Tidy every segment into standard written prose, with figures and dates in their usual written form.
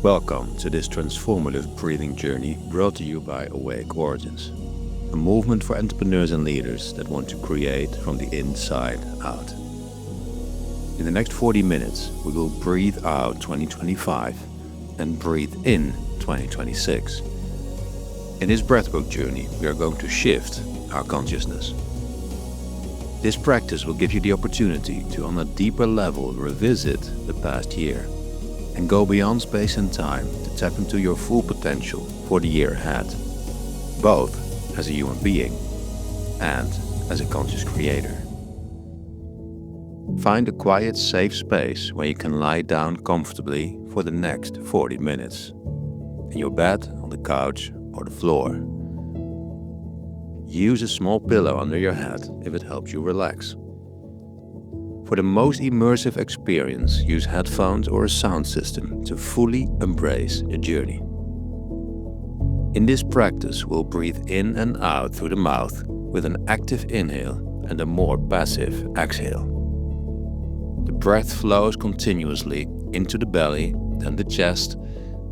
Welcome to this transformative breathing journey brought to you by Awake Origins, a movement for entrepreneurs and leaders that want to create from the inside out. In the next 40 minutes, we will breathe out 2025 and breathe in 2026. In this breathwork journey, we are going to shift our consciousness. This practice will give you the opportunity to, on a deeper level, revisit the past year and go beyond space and time to tap into your full potential for the year ahead, both as a human being and as a conscious creator. Find a quiet, safe space where you can lie down comfortably for the next 40 minutes, in your bed, on the couch, or the floor. Use a small pillow under your head if it helps you relax. For the most immersive experience, use headphones or a sound system to fully embrace the journey. In this practice, we'll breathe in and out through the mouth with an active inhale and a more passive exhale. The breath flows continuously into the belly, then the chest,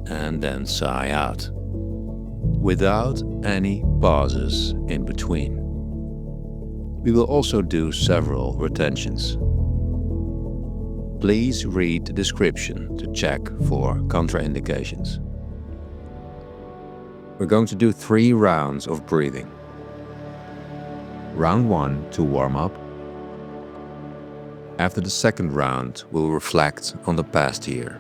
and then sigh out, without any pauses in between. We will also do several retentions. Please read the description to check for contraindications. We're going to do 3 rounds of breathing. Round 1 to warm up. After the second round, we'll reflect on the past year.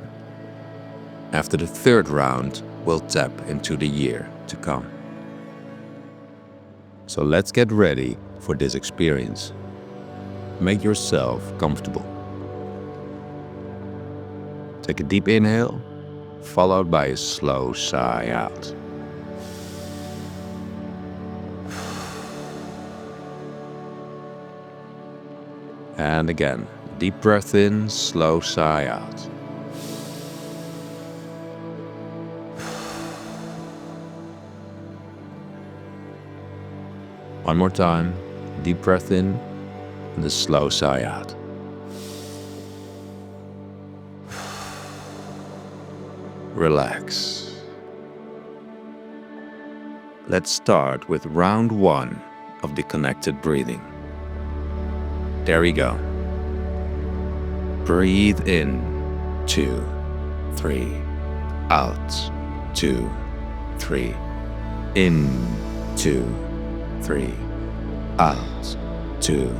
After the third round, we'll tap into the year to come. So let's get ready for this experience. Make yourself comfortable. Take a deep inhale, followed by a slow sigh out. And again, deep breath in, slow sigh out. One more time, deep breath in and a slow sigh out. Relax. Let's start with round 1 of the connected breathing. There we go. Breathe in, 2, 3, out, 2, 3, in, 2, 3, out, 2,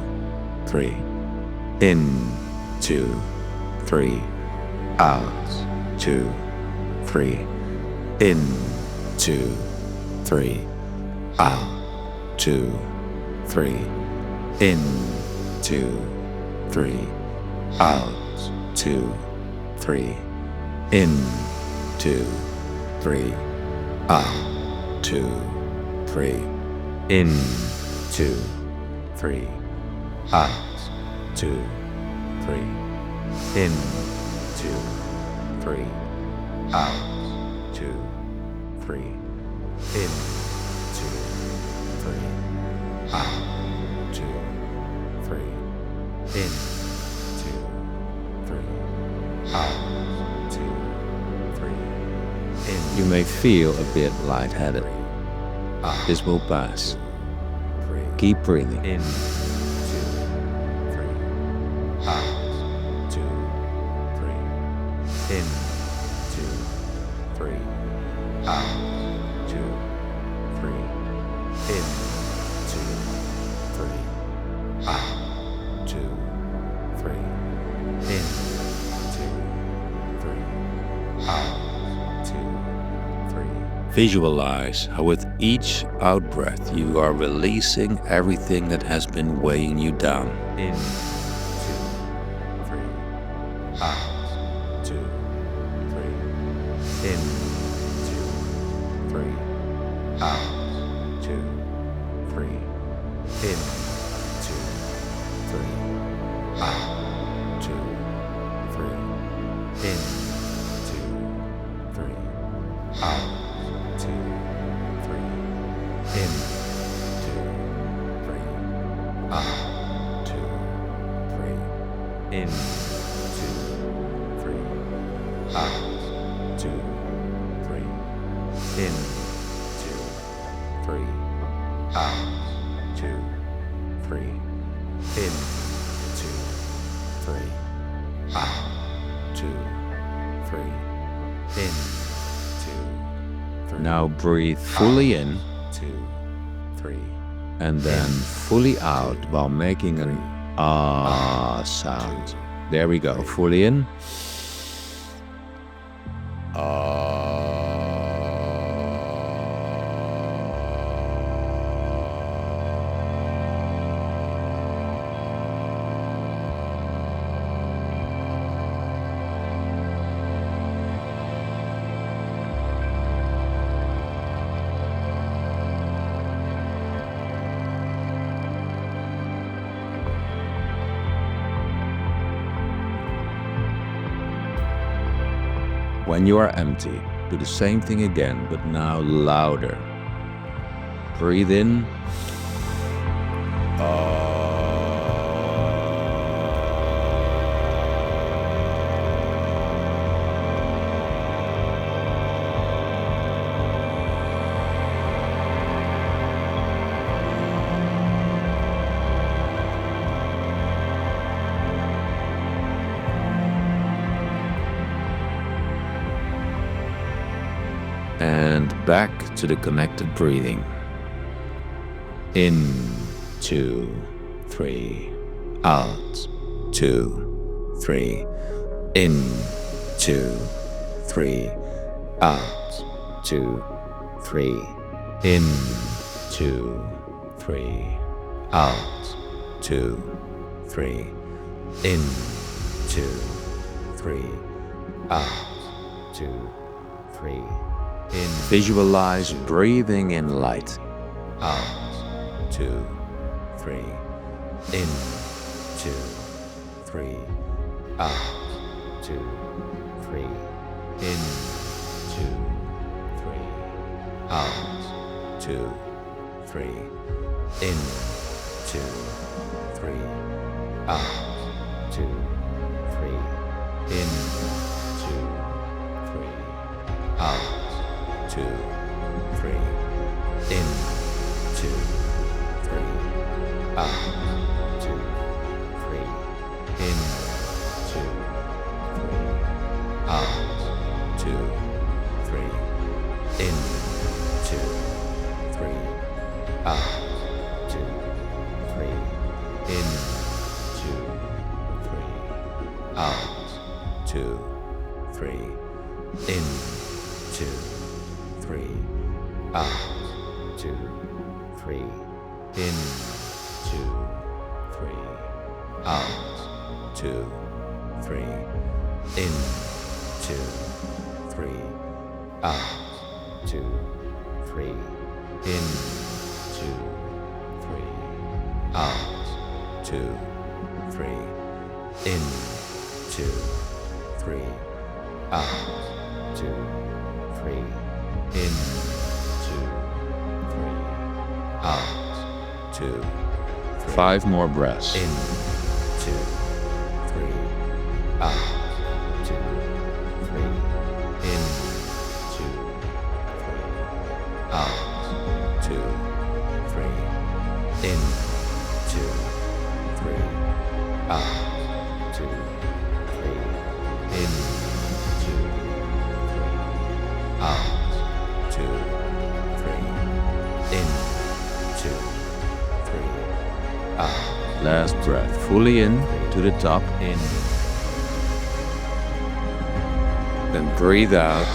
3, in, 2, 3, out, 2, 3, in, 2, 3, out, 2, 3, in, 2, 3, out, 2, 3, in, 2, 3, out, 2, 3, in, 2, 3, out, 2, 3, in, 2, 3, out, 2, 3, in, 2, 3, out, 2, 3, in, 2, 3, out, 2, 3, in. You may feel a bit lightheaded. This will pass. Keep breathing. In, 2, 3, out, 2, 3, in, 2, 3, out, 2, 3, in, 2, 3, out, 2, 3, in, 2, 3, out, 2, 3. Visualize how with each out-breath you are releasing everything that has been weighing you down. In, 2, 3, out, 2, 3, in, 2, 3, out, 2, 3, in, 2, 3, out, 2, 3, in, 2, 3, out. 2, 3, in, 2, 3, out, 2, 3, in, 2, 3, out, 2, 3. In, 2, 3. Out, 2, 3. In, 2, 3. Now breathe fully in, 2, 3. And then fully out while making an ah sound. There we go. Fully in. When you are empty, do the same thing again, but now louder. Breathe in. And back to the connected breathing. In, 2, 3. Out, 2, 3. In, 2, 3. Out, 2, 3. In, 2, 3. Out, 2, 3. In, 2, 3. Out, 2, 3. In. Visualize breathing in light. Out, 2, 3. In, 2, 3. Out, 2, 3. In, 2, 3. Out, 2, 3. In, 2, 3. Out, 2, 3. In, 2, 3. Out. 2, 3. In, 2, 3. Out, 2, 3. In, 2, 3. Out, 2, 3. In, 2, 3. Out, 2, 3. In, 2, 3. Out, 2, 3. In, 2, 3. Out, 2, 3. In, 2, 3. Out, 2, 3. In, 2, 3. Out, 2, 3. In, 2, 3. Out, 2, 3. In, 2, 3. Out, 2, 3. In, 2, 3. Out, 2, 3. 5 more breaths. In, 2, 3. Out, 2, 3. In, 2, 3. Out, 2, 3. In, 2, 3. Out, 2, 3. In, 2, 3. Out, 2, 3. In, 2, 3. Out. Last breath, fully in to the top. In. Then breathe out.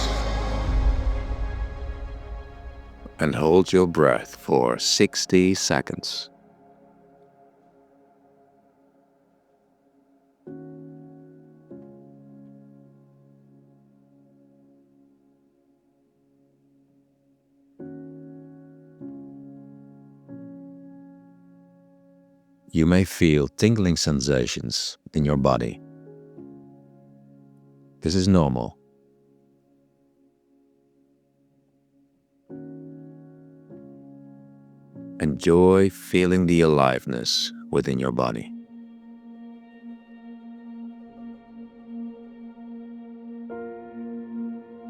And hold your breath for 60 seconds. You may feel tingling sensations in your body. This is normal. Enjoy feeling the aliveness within your body.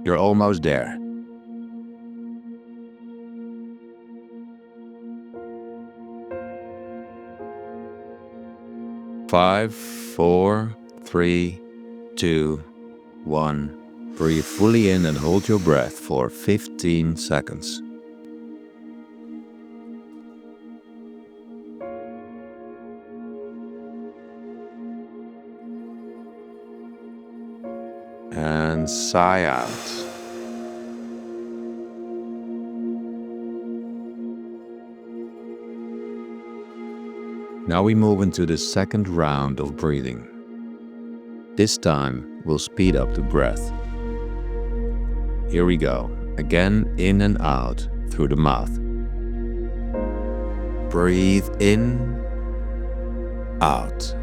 You're almost there. 5, 4, 3, 2, 1. Breathe fully in and hold your breath for 15 seconds. And sigh out. Now we move into the second round of breathing. This time we'll speed up the breath. Here we go. Again, in and out through the mouth. Breathe in, out.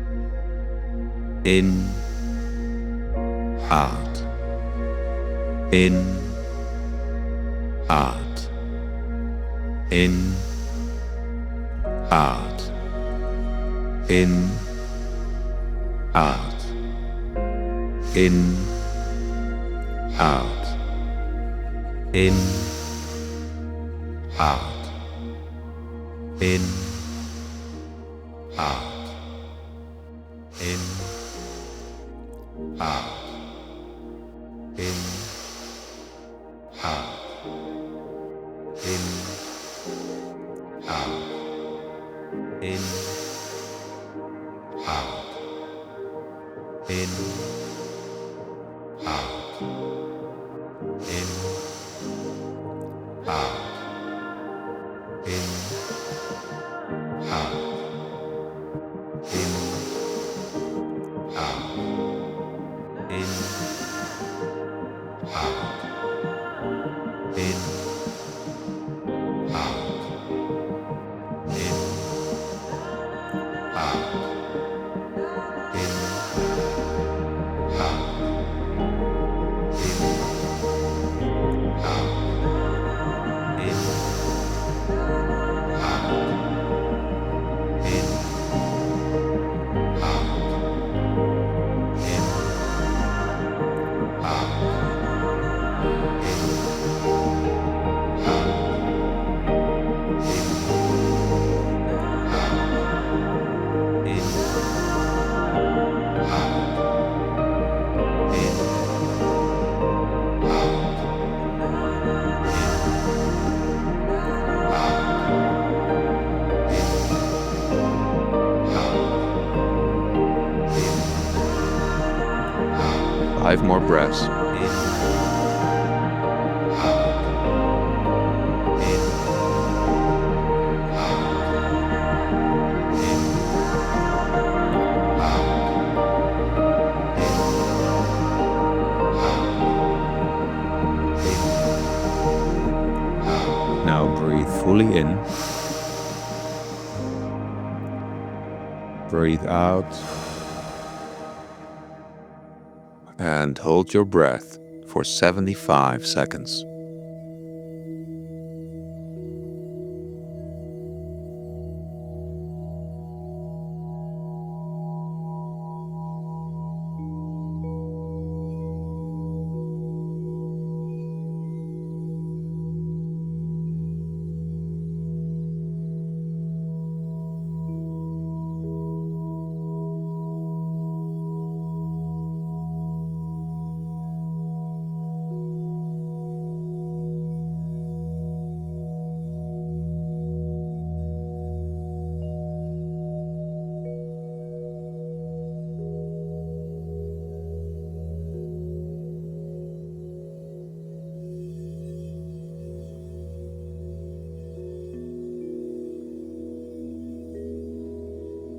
In, out. In, out. In, out. In, out. In, out. In, out. In, out. In, out. In, out. In, out. In, out. In, out. In, out. In, out. In, out. In, out. In, out. In, out. In, out. Five more breaths. In, out, in, out, in, out, in, out. Now breathe fully in. Breathe out. And hold your breath for 75 seconds.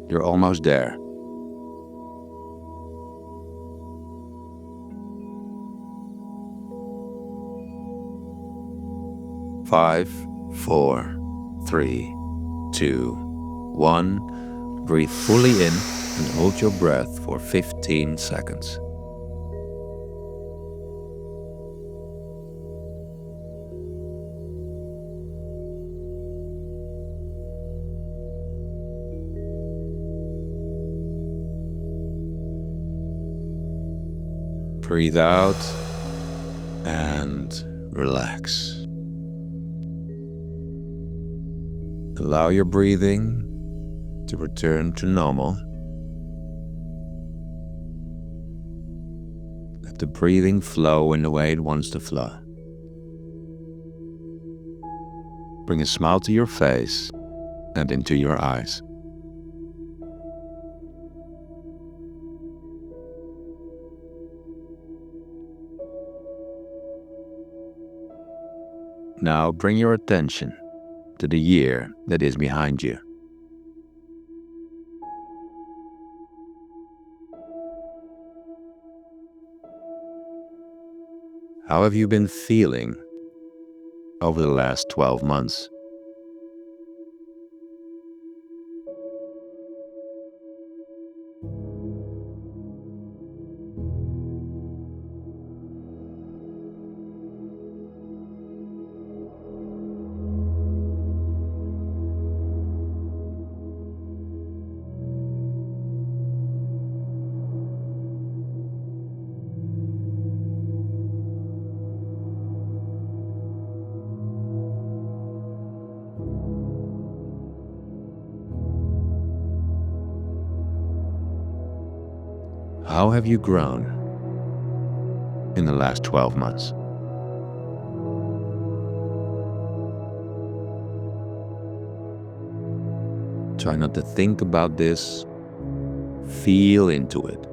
You're almost there. Five, 4, 3, 2, 1. Breathe fully in and hold your breath for 15 seconds. Breathe out and relax. Allow your breathing to return to normal. Let the breathing flow in the way it wants to flow. Bring a smile to your face and into your eyes. Now bring your attention to the year that is behind you. How have you been feeling over the last 12 months? How have you grown in the last 12 months? Try not to think about this. Feel into it.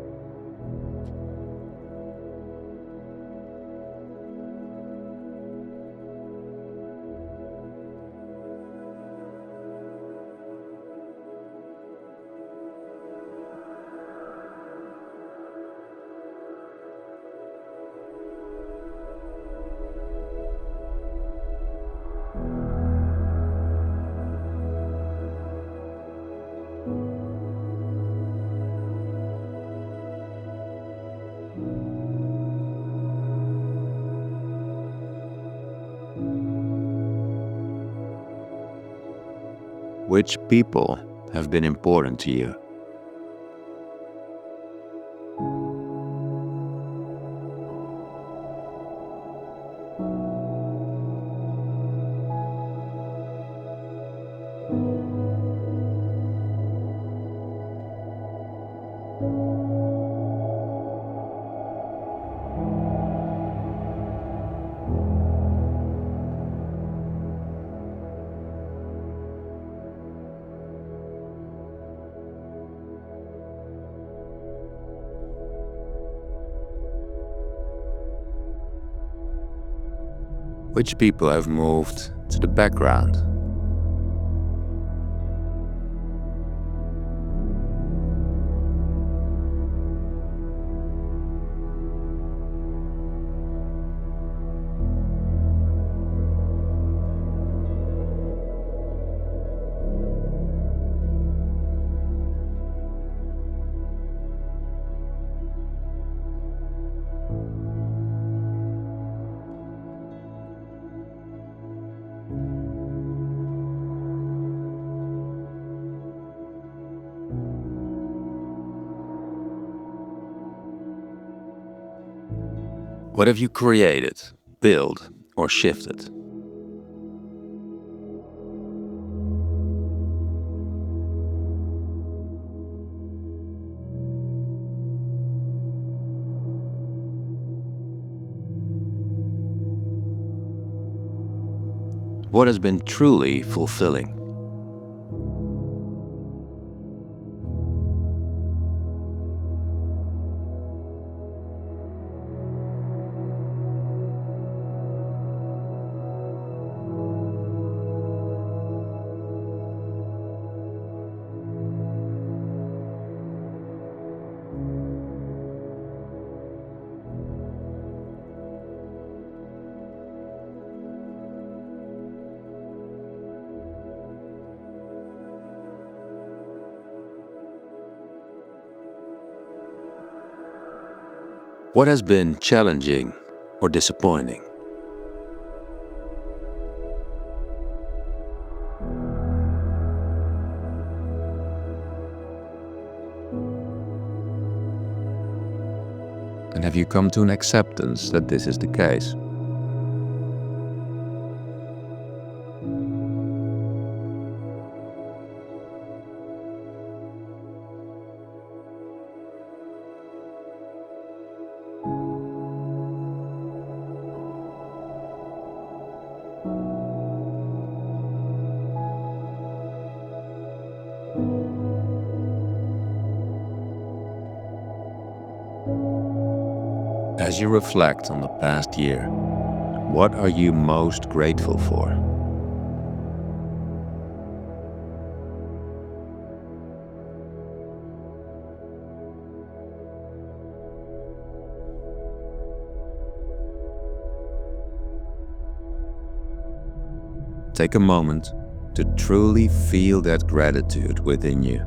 Which people have been important to you? Which people have moved to the background? What have you created, built, or shifted? What has been truly fulfilling? What has been challenging or disappointing? And have you come to an acceptance that this is the case? As you reflect on the past year, what are you most grateful for? Take a moment to truly feel that gratitude within you.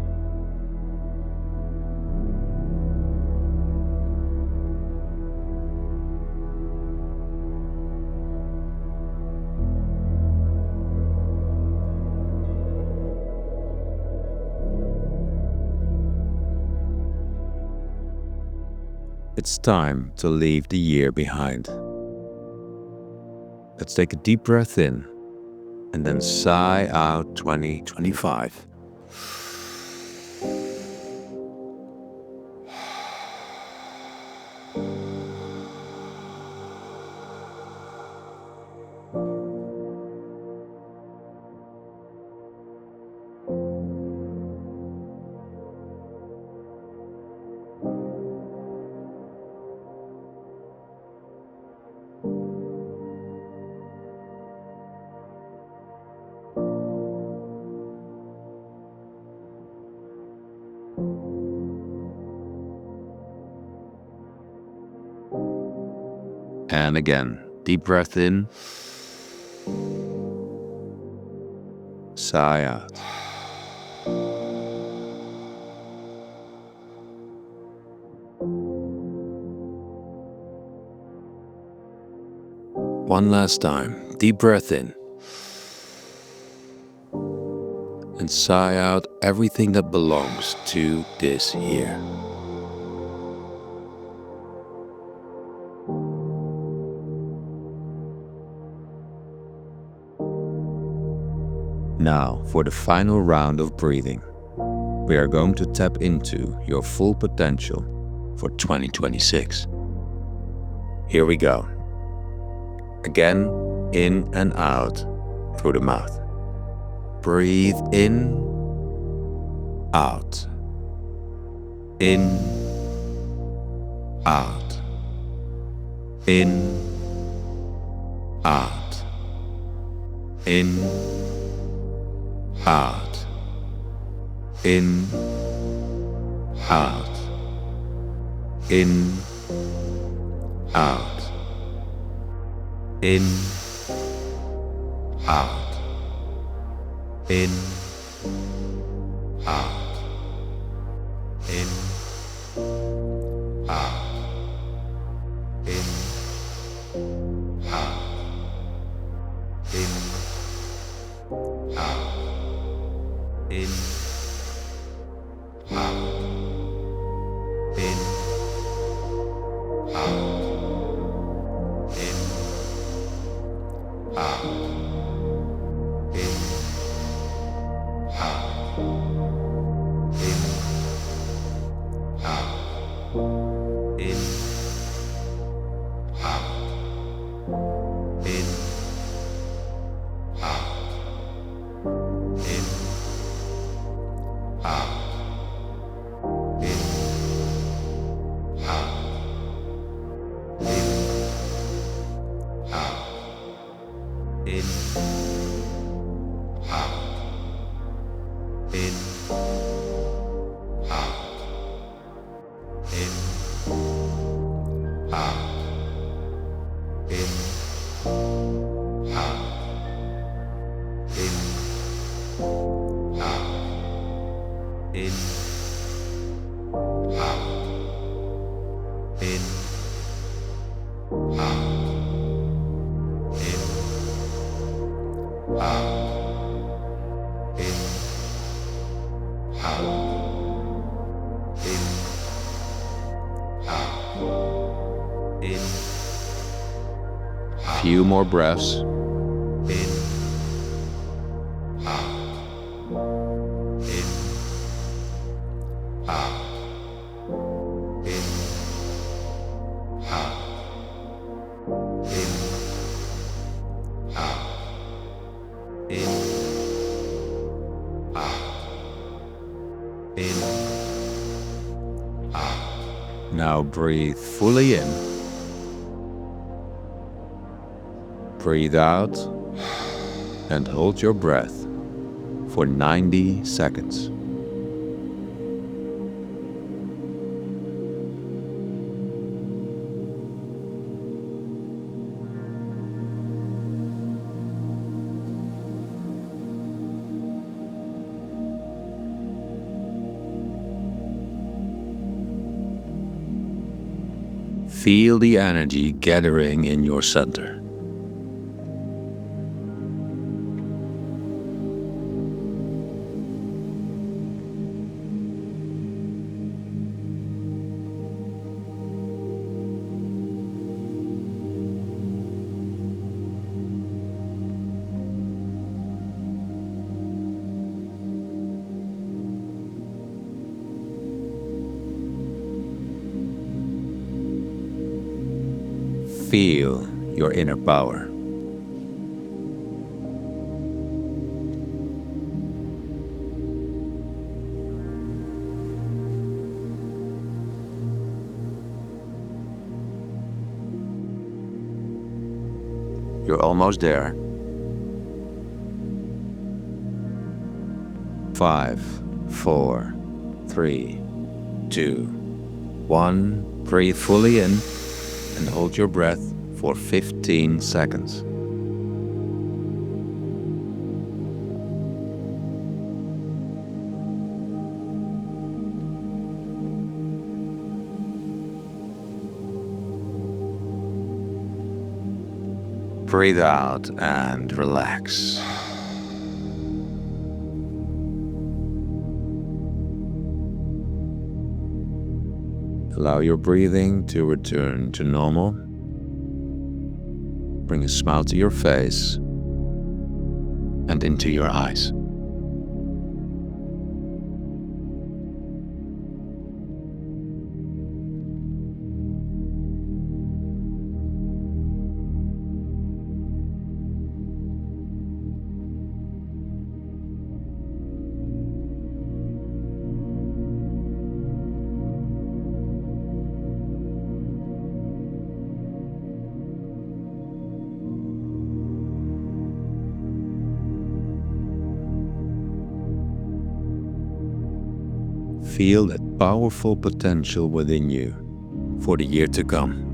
It's time to leave the year behind. Let's take a deep breath in and then sigh out 2025. And again, deep breath in, sigh out. One last time, deep breath in, and sigh out everything that belongs to this year. Now, for the final round of breathing, we are going to tap into your full potential for 2026. Here we go. Again, in and out through the mouth. Breathe in, out. In, out. In, out. In, out. In, out. In, out. In, out. In, out. In, out. In, out. In, out. In, out. In, out. Few more breaths. In, out. In, out. In, out. In, out. In, out. In, out. Now breathe fully in. Breathe out and hold your breath for 90 seconds. Feel the energy gathering in your center. Feel your inner power. You're almost there. 5, 4, 3, 2, 1. Breathe fully in and hold your breath for 15 seconds. Breathe out and relax. Allow your breathing to return to normal. Bring a smile to your face and into your eyes. Feel that powerful potential within you for the year to come.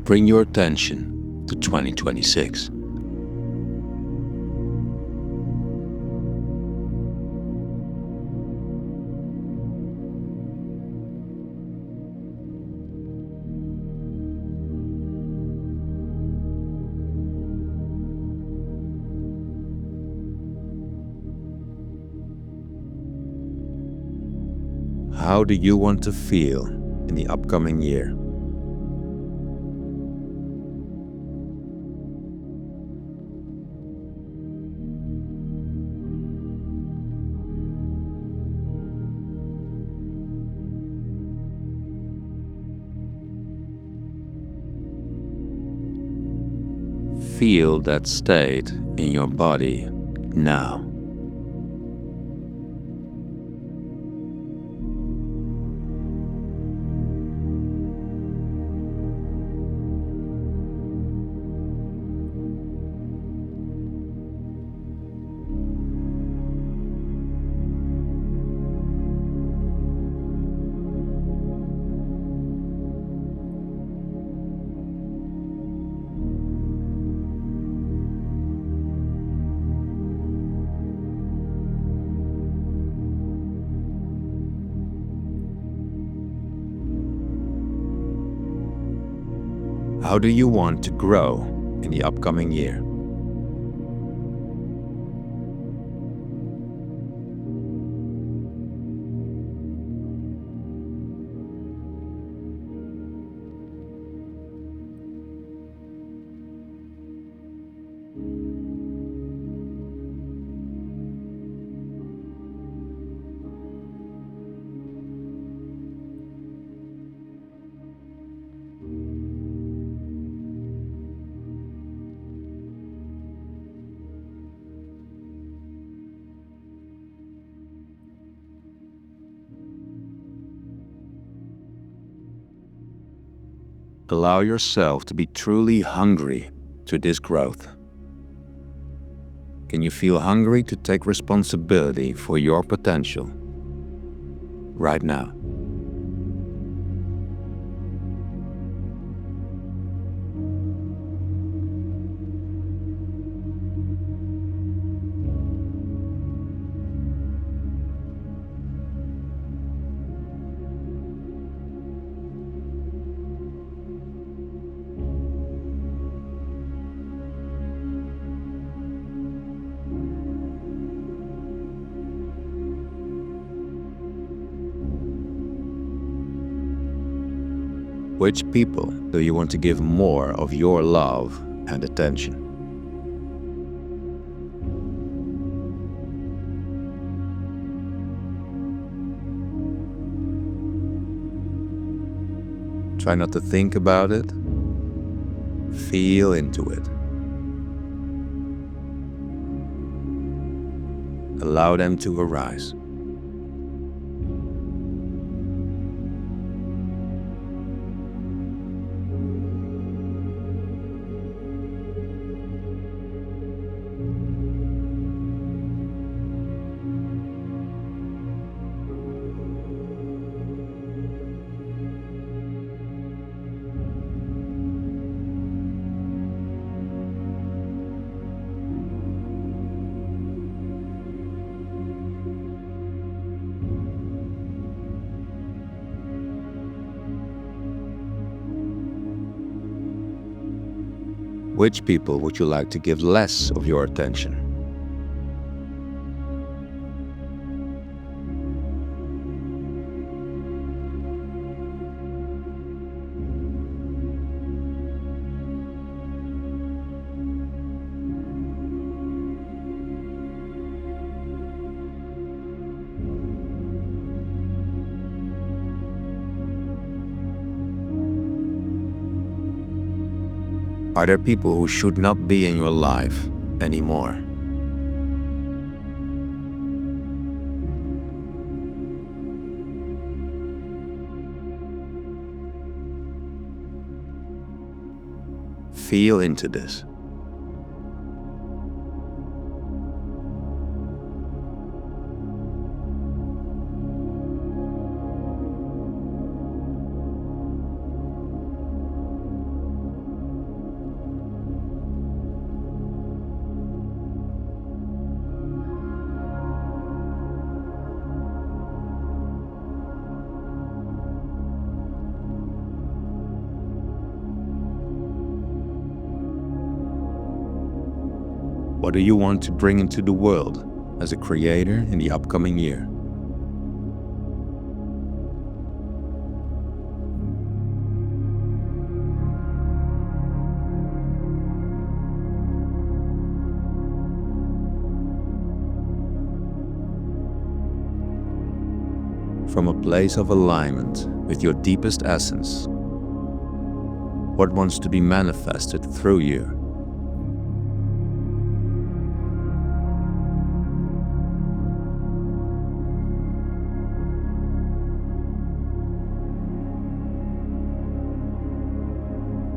Bring your attention to 2026. How do you want to feel in the upcoming year? Feel that state in your body now. How do you want to grow in the upcoming year? Allow yourself to be truly hungry to this growth. Can you feel hungry to take responsibility for your potential right now? Which people do you want to give more of your love and attention? Try not to think about it. Feel into it. Allow them to arise. Which people would you like to give less of your attention? Are there people who should not be in your life anymore? Feel into this. What do you want to bring into the world as a creator in the upcoming year? From a place of alignment with your deepest essence, what wants to be manifested through you?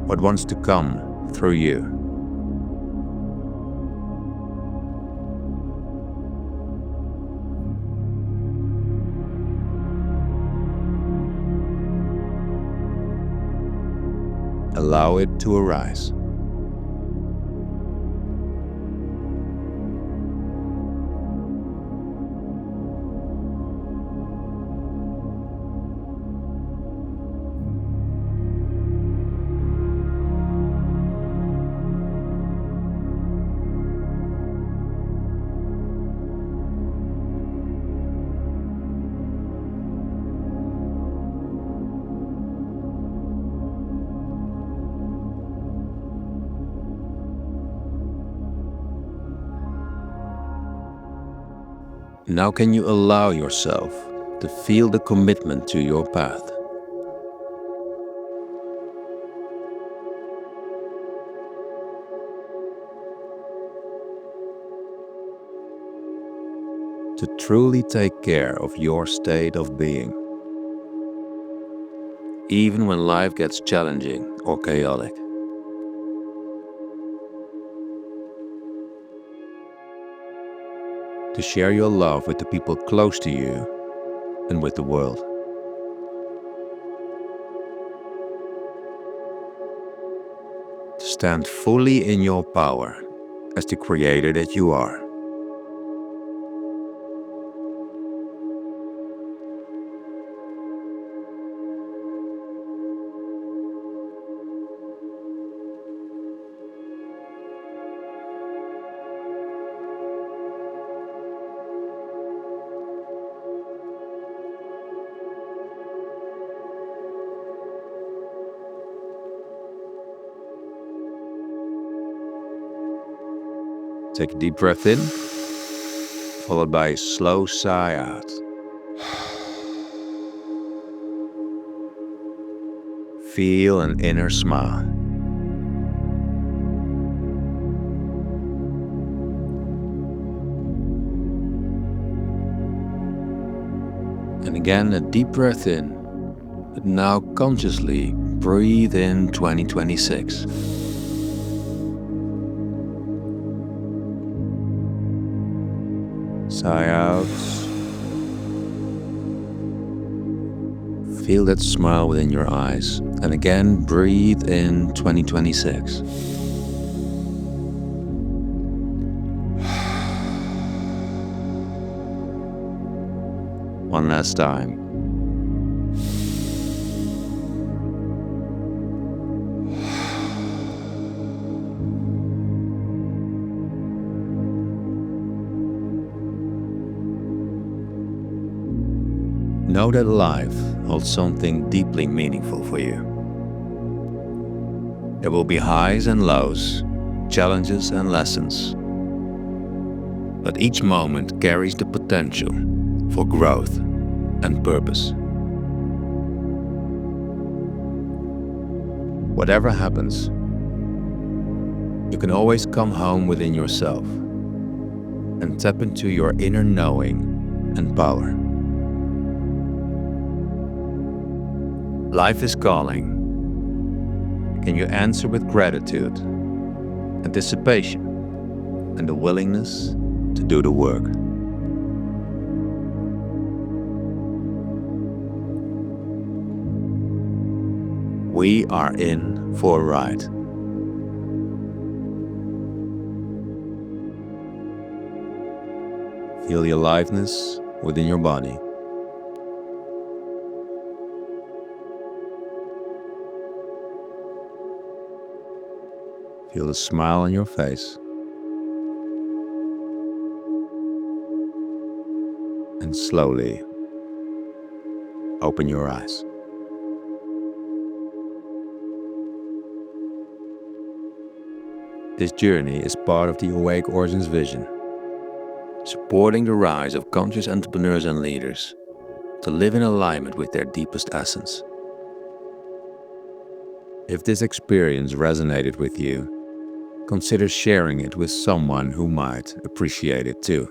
What wants to come through you? Allow it to arise. Now can you allow yourself to feel the commitment to your path? To truly take care of your state of being. even when life gets challenging or chaotic. To share your love with the people close to you and with the world. To stand fully in your power as the creator that you are. Take a deep breath in, followed by a slow sigh out. Feel an inner smile. And again, a deep breath in, but now consciously breathe in 2026. Sigh out. Feel that smile within your eyes. And again, breathe in 2026. One last time. Know that life holds something deeply meaningful for you. There will be highs and lows, challenges and lessons. But each moment carries the potential for growth and purpose. Whatever happens, you can always come home within yourself and tap into your inner knowing and power. Life is calling. Can you answer with gratitude, anticipation, and the willingness to do the work? We are in for a ride. Feel the aliveness within your body. Feel the smile on your face. And slowly open your eyes. This journey is part of the Awake Origins vision, supporting the rise of conscious entrepreneurs and leaders to live in alignment with their deepest essence. If this experience resonated with you, consider sharing it with someone who might appreciate it too.